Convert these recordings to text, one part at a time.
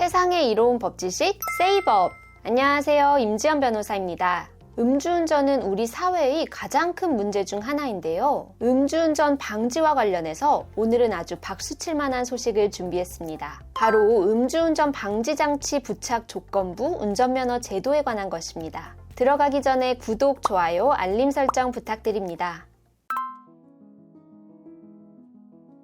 세상에 이로운 법지식 세이법. 안녕하세요. 임지연 변호사입니다. 음주운전은 우리 사회의 가장 큰 문제 중 하나인데요. 음주운전 방지와 관련해서 오늘은 아주 박수칠 만한 소식을 준비했습니다. 바로 음주운전 방지장치 부착 조건부 운전면허 제도에 관한 것입니다. 들어가기 전에 구독, 좋아요, 알림 설정 부탁드립니다.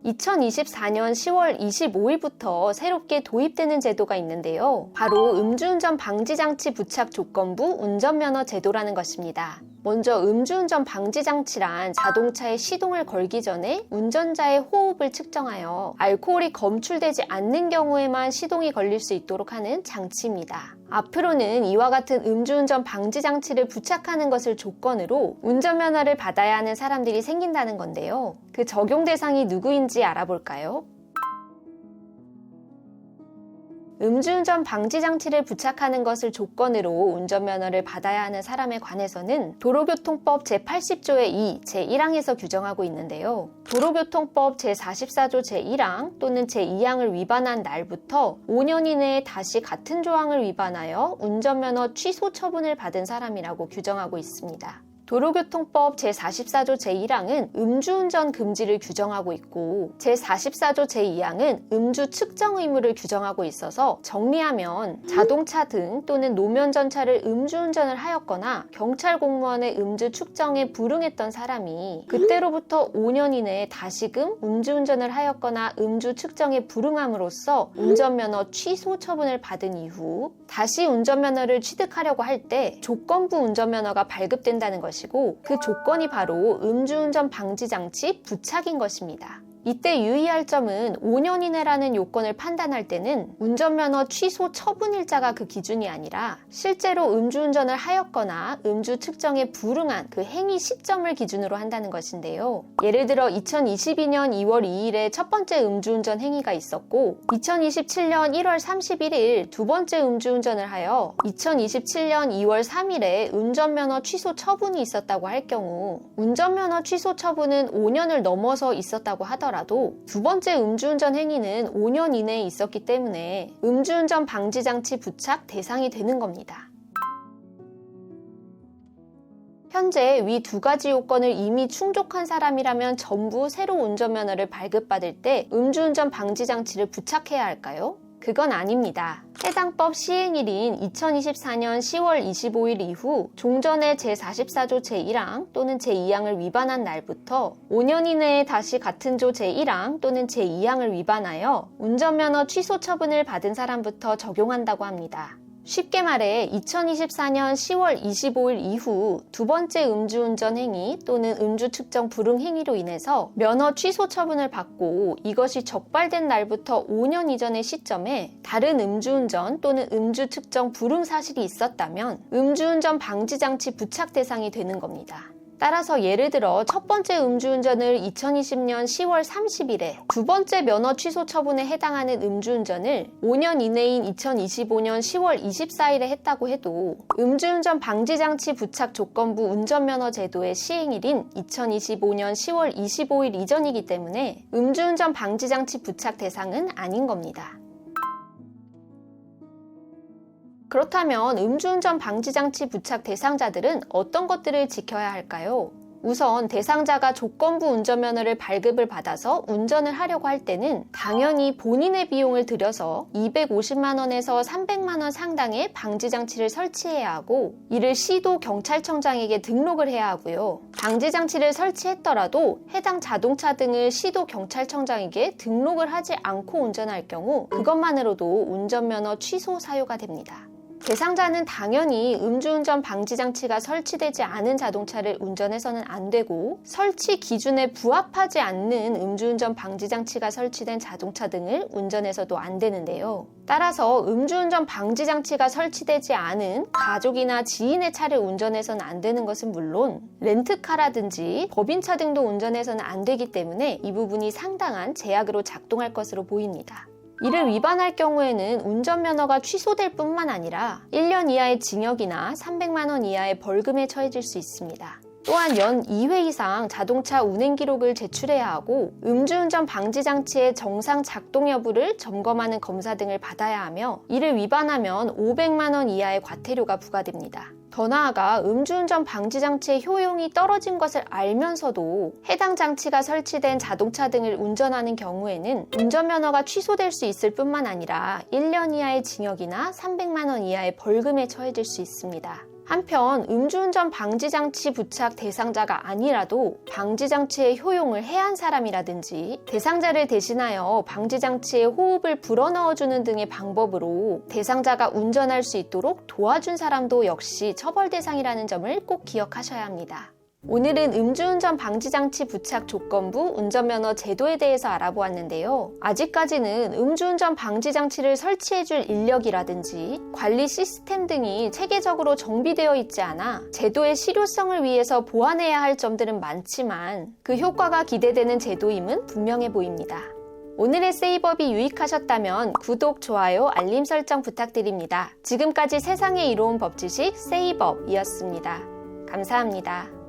2024년 10월 25일부터 새롭게 도입되는 제도가 있는데요. 바로 음주운전 방지장치 부착 조건부 운전면허 제도라는 것입니다. 먼저 음주운전 방지장치란 자동차에 시동을 걸기 전에 운전자의 호흡을 측정하여 알코올이 검출되지 않는 경우에만 시동이 걸릴 수 있도록 하는 장치입니다. 앞으로는 이와 같은 음주운전 방지장치를 부착하는 것을 조건으로 운전면허를 받아야 하는 사람들이 생긴다는 건데요. 그 적용 대상이 누구인지 알아볼까요? 음주운전 방지장치를 부착하는 것을 조건으로 운전면허를 받아야 하는 사람에 관해서는 도로교통법 제80조의 2, 제1항에서 규정하고 있는데요. 도로교통법 제44조 제1항 또는 제2항을 위반한 날부터 5년 이내에 다시 같은 조항을 위반하여 운전면허 취소 처분을 받은 사람이라고 규정하고 있습니다. 도로교통법 제44조 제1항은 음주운전 금지를 규정하고 있고 제44조 제2항은 음주 측정 의무를 규정하고 있어서 정리하면 자동차 등 또는 노면 전차를 음주운전을 하였거나 경찰 공무원의 음주 측정에 불응했던 사람이 그때로부터 5년 이내에 다시금 음주운전을 하였거나 음주 측정에 불응함으로써 운전면허 취소 처분을 받은 이후 다시 운전면허를 취득하려고 할 때 조건부 운전면허가 발급된다는 것이고 그 조건이 바로 음주운전 방지장치 부착인 것입니다. 이때 유의할 점은 5년 이내라는 요건을 판단할 때는 운전면허 취소 처분일자가 그 기준이 아니라 실제로 음주운전을 하였거나 음주 측정에 불응한 그 행위 시점을 기준으로 한다는 것인데요. 예를 들어 2022년 2월 2일에 첫 번째 음주운전 행위가 있었고 2027년 1월 31일 두 번째 음주운전을 하여 2027년 2월 3일에 운전면허 취소 처분이 있었다고 할 경우 운전면허 취소 처분은 5년을 넘어서 있었다고 하더라도 두 번째 음주운전 행위는 5년 이내에 있었기 때문에 음주운전 방지장치 부착 대상이 되는 겁니다. 현재 위 두 가지 요건을 이미 충족한 사람이라면 전부 새로 운전면허를 발급받을 때 음주운전 방지장치를 부착해야 할까요? 그건 아닙니다. 해당 법 시행일인 2024년 10월 25일 이후 종전의 제44조 제1항 또는 제2항을 위반한 날부터 5년 이내에 다시 같은 조 제1항 또는 제2항을 위반하여 운전면허 취소 처분을 받은 사람부터 적용한다고 합니다. 쉽게 말해 2024년 10월 25일 이후 두 번째 음주운전 행위 또는 음주 측정 불응 행위로 인해서 면허 취소 처분을 받고 이것이 적발된 날부터 5년 이전의 시점에 다른 음주운전 또는 음주 측정 불응 사실이 있었다면 음주운전 방지장치 부착 대상이 되는 겁니다. 따라서 예를 들어 첫 번째 음주운전을 2020년 10월 30일에 두 번째 면허 취소 처분에 해당하는 음주운전을 5년 이내인 2025년 10월 24일에 했다고 해도 음주운전 방지장치 부착 조건부 운전면허 제도의 시행일인 2025년 10월 25일 이전이기 때문에 음주운전 방지장치 부착 대상은 아닌 겁니다. 그렇다면 음주운전 방지장치 부착 대상자들은 어떤 것들을 지켜야 할까요? 우선 대상자가 조건부 운전면허를 발급을 받아서 운전을 하려고 할 때는 당연히 본인의 비용을 들여서 250만 원에서 300만 원 상당의 방지장치를 설치해야 하고 이를 시도 경찰청장에게 등록을 해야 하고요. 방지장치를 설치했더라도 해당 자동차 등을 시도 경찰청장에게 등록을 하지 않고 운전할 경우 그것만으로도 운전면허 취소 사유가 됩니다. 대상자는 당연히 음주운전 방지장치가 설치되지 않은 자동차를 운전해서는 안 되고 설치 기준에 부합하지 않는 음주운전 방지장치가 설치된 자동차 등을 운전해서도 안 되는데요. 따라서 음주운전 방지장치가 설치되지 않은 가족이나 지인의 차를 운전해서는 안 되는 것은 물론 렌트카라든지 법인차 등도 운전해서는 안 되기 때문에 이 부분이 상당한 제약으로 작동할 것으로 보입니다. 이를 위반할 경우에는 운전면허가 취소될 뿐만 아니라 1년 이하의 징역이나 300만 원 이하의 벌금에 처해질 수 있습니다. 또한 연 2회 이상 자동차 운행 기록을 제출해야 하고 음주운전 방지 장치의 정상 작동 여부를 점검하는 검사 등을 받아야 하며 이를 위반하면 500만 원 이하의 과태료가 부과됩니다. 더 나아가 음주운전 방지 장치의 효용이 떨어진 것을 알면서도 해당 장치가 설치된 자동차 등을 운전하는 경우에는 운전면허가 취소될 수 있을 뿐만 아니라 1년 이하의 징역이나 300만 원 이하의 벌금에 처해질 수 있습니다. 한편 음주운전 방지장치 부착 대상자가 아니라도 방지장치의 효용을 해한 사람이라든지 대상자를 대신하여 방지장치에 호흡을 불어넣어주는 등의 방법으로 대상자가 운전할 수 있도록 도와준 사람도 역시 처벌 대상이라는 점을 꼭 기억하셔야 합니다. 오늘은 음주운전 방지장치 부착 조건부 운전면허 제도에 대해서 알아보았는데요. 아직까지는 음주운전 방지장치를 설치해줄 인력이라든지 관리 시스템 등이 체계적으로 정비되어 있지 않아 제도의 실효성을 위해서 보완해야 할 점들은 많지만 그 효과가 기대되는 제도임은 분명해 보입니다. 오늘의 세이법이 유익하셨다면 구독, 좋아요, 알림 설정 부탁드립니다. 지금까지 세상에 이로운 법 지식 세이법이었습니다. 감사합니다.